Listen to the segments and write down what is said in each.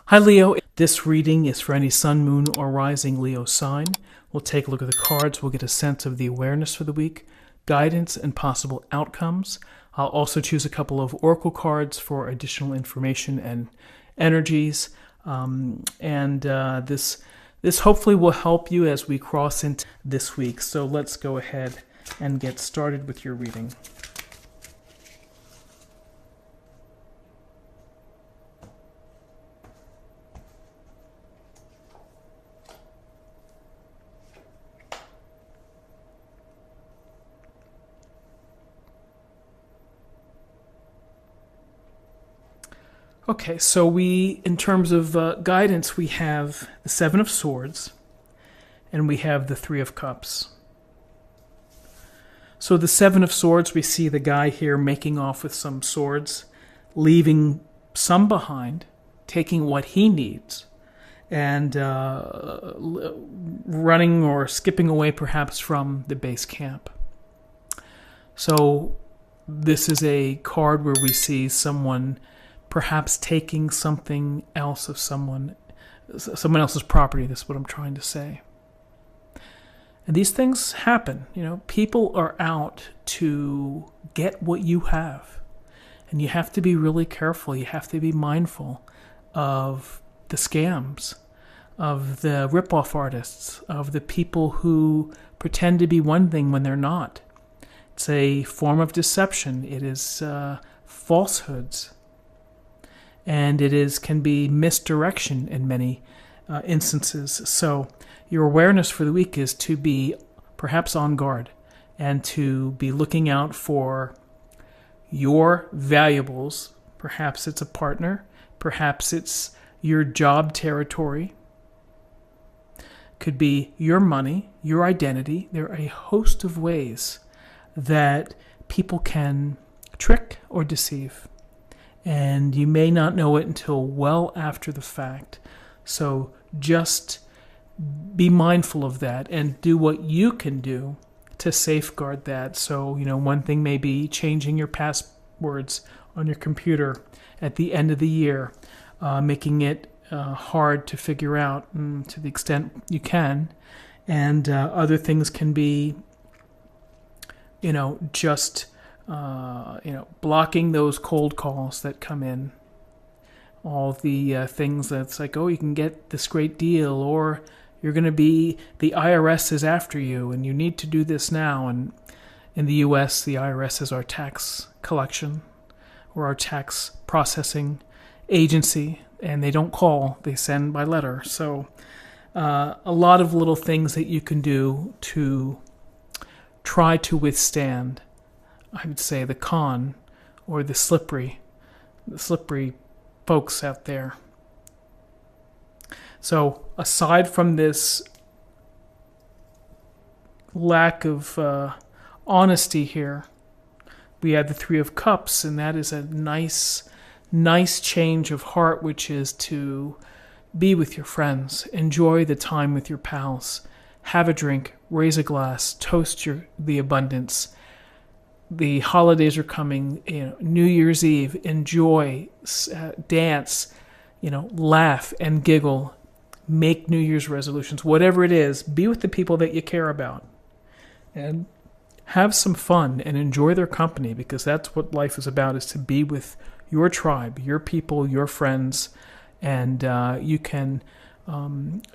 Hi Leo, this reading is for any sun, moon, or rising Leo sign. We'll take a look at the cards, we'll get a sense of the awareness for the week, guidance, and possible outcomes. I'll also choose a couple of oracle cards for additional information and energies. This hopefully will help you as we cross into this week. So let's go ahead and get started with your reading. Okay, so in terms of guidance, we have the Seven of Swords, and we have the Three of Cups. So the Seven of Swords, we see the guy here making off with some swords, leaving some behind, taking what he needs, and running or skipping away perhaps from the base camp. So this is a card where we see someone perhaps taking something else of someone else's property. That's what I'm trying to say. And these things happen. People are out to get what you have. And you have to be really careful. You have to be mindful of the scams, of the rip-off artists, of the people who pretend to be one thing when they're not. It's a form of deception. It is falsehoods. And can be misdirection in many instances. So your awareness for the week is to be perhaps on guard and to be looking out for your valuables. Perhaps it's a partner. Perhaps it's your job territory. Could be your money, your identity. There are a host of ways that people can trick or deceive. And you may not know it until well after the fact. So just be mindful of that and do what you can do to safeguard that. So, one thing may be changing your passwords on your computer at the end of the year, making it hard to figure out to the extent you can. And other things can be, just blocking those cold calls that come in. All the things that's like, oh, you can get this great deal, or you're going to be, the IRS is after you, and you need to do this now. And in the U.S., the IRS is our tax collection or our tax processing agency, and they don't call, they send by letter. So a lot of little things that you can do to try to withstand, I would say, the con or the slippery folks out there. So aside from this lack of honesty here, we have the Three of Cups, and that is a nice change of heart, which is to be with your friends, enjoy the time with your pals, have a drink, raise a glass, toast the abundance. The holidays are coming, New Year's Eve, enjoy, dance, laugh and giggle, make New Year's resolutions, whatever it is, be with the people that you care about and have some fun and enjoy their company, because that's what life is about, is to be with your tribe, your people, your friends, and you can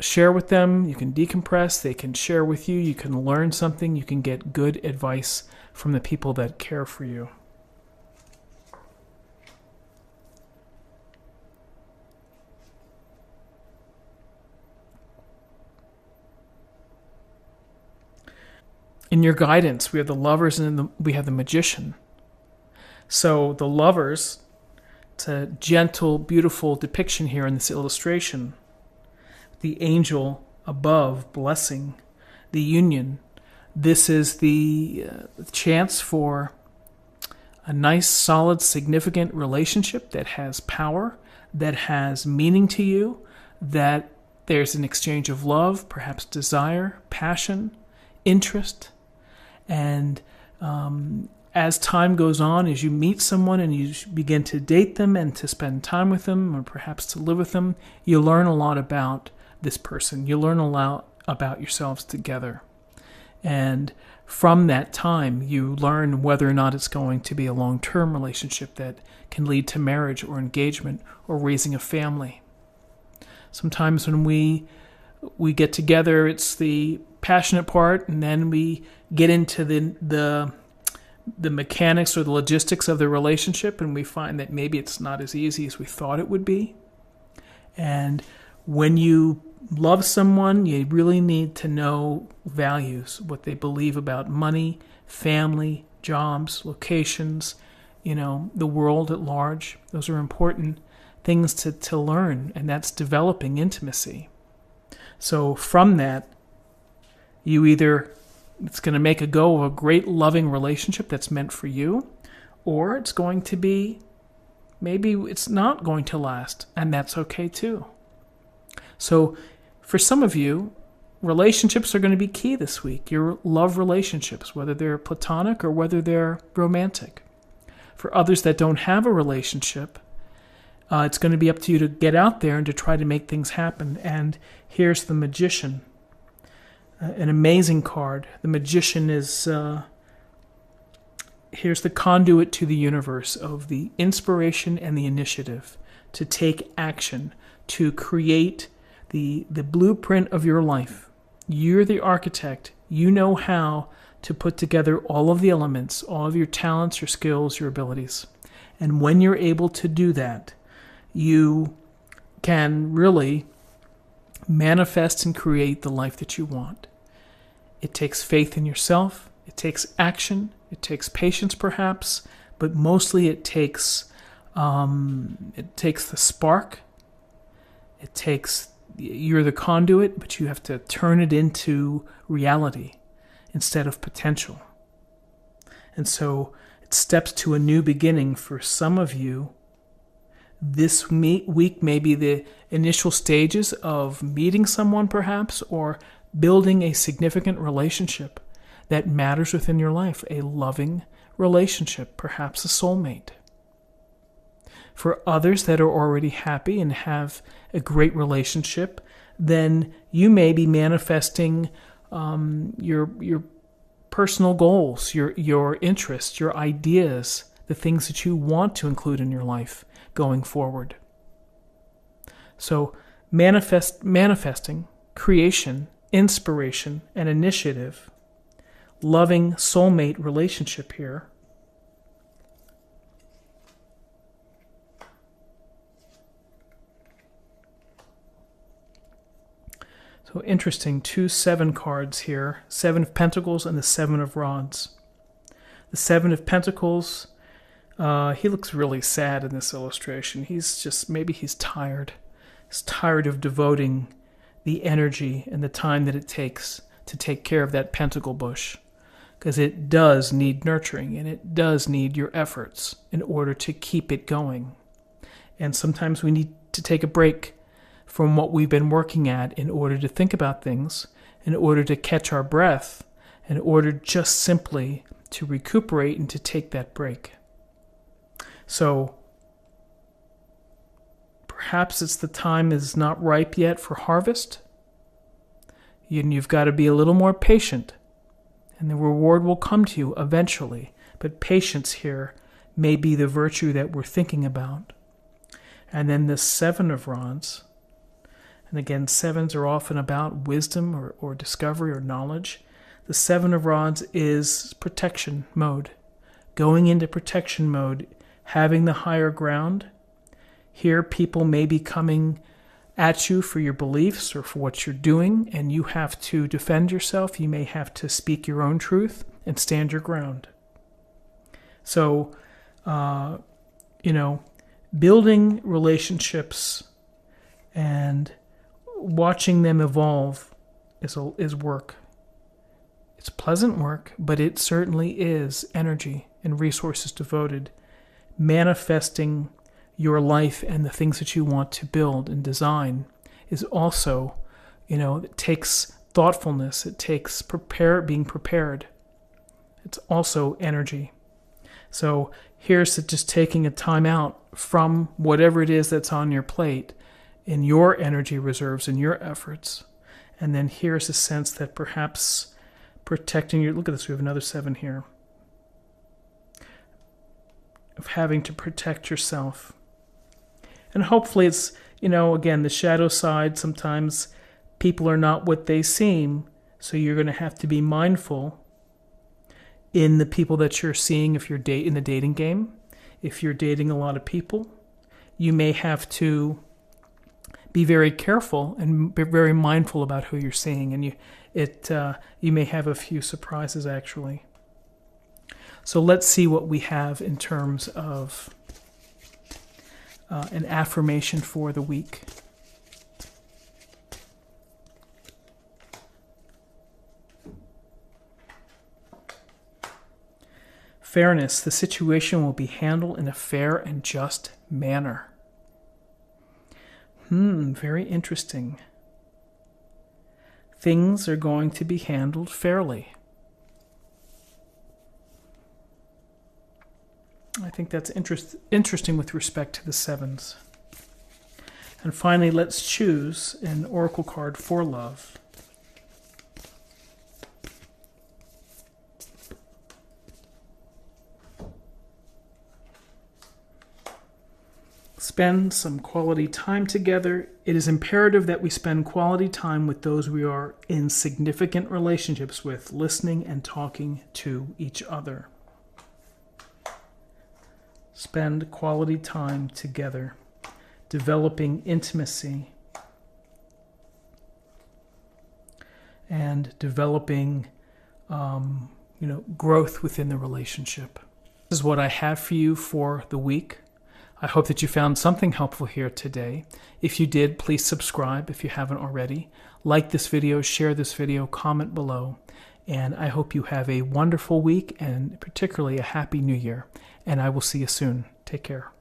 share with them, you can decompress, they can share with you, you can learn something, you can get good advice from the people that care for you. In your guidance, we have the Lovers and we have the Magician. So the Lovers, it's a gentle, beautiful depiction here in this illustration. The angel above blessing the union. This is the chance for a nice, solid, significant relationship that has power, that has meaning to you, that there's an exchange of love, perhaps desire, passion, interest. And as time goes on, as you meet someone and you begin to date them and to spend time with them or perhaps to live with them, you learn a lot about this person. You learn a lot about yourselves together. And from that time, you learn whether or not it's going to be a long-term relationship that can lead to marriage or engagement or raising a family. Sometimes when we get together, it's the passionate part, and then we get into the mechanics or the logistics of the relationship, and we find that maybe it's not as easy as we thought it would be. And when you love someone, you really need to know values, what they believe about money, family, jobs, locations, the world at large. Those are important things to learn, and that's developing intimacy. So from that, it's going to make a go of a great loving relationship that's meant for you, or it's going to be, maybe it's not going to last, and that's okay too. So for some of you, relationships are going to be key this week. Your love relationships, whether they're platonic or whether they're romantic. For others that don't have a relationship, it's going to be up to you to get out there and to try to make things happen. And here's the Magician, an amazing card. The Magician is, here's the conduit to the universe of the inspiration and the initiative to take action, to create the blueprint of your life. You're the architect. You know how to put together all of the elements, all of your talents, your skills, your abilities. And when you're able to do that, you can really manifest and create the life that you want. It takes faith in yourself. It takes action. It takes patience, perhaps, but mostly it takes the spark. You're the conduit, but you have to turn it into reality instead of potential. And so it steps to a new beginning for some of you. This week may be the initial stages of meeting someone, perhaps, or building a significant relationship that matters within your life, a loving relationship, perhaps a soulmate. For others that are already happy and have a great relationship, then you may be manifesting your personal goals, your interests, your ideas, the things that you want to include in your life going forward. So manifesting, creation, inspiration, and initiative, loving soulmate relationship here. So interesting, 2 7 cards here, 7 of Pentacles and the 7 of Rods. The 7 of Pentacles, he looks really sad in this illustration. Maybe he's tired. He's tired of devoting the energy and the time that it takes to take care of that pentacle bush, because it does need nurturing and it does need your efforts in order to keep it going. And sometimes we need to take a break from what we've been working at in order to think about things, in order to catch our breath, in order just simply to recuperate and to take that break. So perhaps it's the time is not ripe yet for harvest, and you've got to be a little more patient, and the reward will come to you eventually. But patience here may be the virtue that we're thinking about. And then the 7 of Rods. And again, 7s are often about wisdom or discovery or knowledge. The 7 of Rods is protection mode. Going into protection mode, having the higher ground. Here, people may be coming at you for your beliefs or for what you're doing, and you have to defend yourself. You may have to speak your own truth and stand your ground. So, building relationships and watching them evolve is work. It's pleasant work, but it certainly is energy and resources devoted. Manifesting your life and the things that you want to build and design is also, it takes thoughtfulness. It takes being prepared. It's also energy. So here's to just taking a time out from whatever it is that's on your plate in your energy reserves and your efforts. And then here's a sense that perhaps protecting your, look at this, we have another 7 here, of having to protect yourself. And hopefully it's, again, the shadow side, sometimes people are not what they seem, so you're going to have to be mindful in the people that you're seeing if you're in the dating game. If you're dating a lot of people, you may have to be very careful and be very mindful about who you're seeing, and you may have a few surprises actually. So let's see what we have in terms of an affirmation for the week. Fairness. The situation will be handled in a fair and just manner. Very interesting. Things are going to be handled fairly. I think that's interesting with respect to the 7s. And finally, let's choose an oracle card for love. Spend some quality time together. It is imperative that we spend quality time with those we are in significant relationships with, listening and talking to each other. Spend quality time together, developing intimacy and developing, growth within the relationship. This is what I have for you for the week. I hope that you found something helpful here today. If you did, please subscribe if you haven't already. Like this video, share this video, comment below. And I hope you have a wonderful week and particularly a happy new year. And I will see you soon. Take care.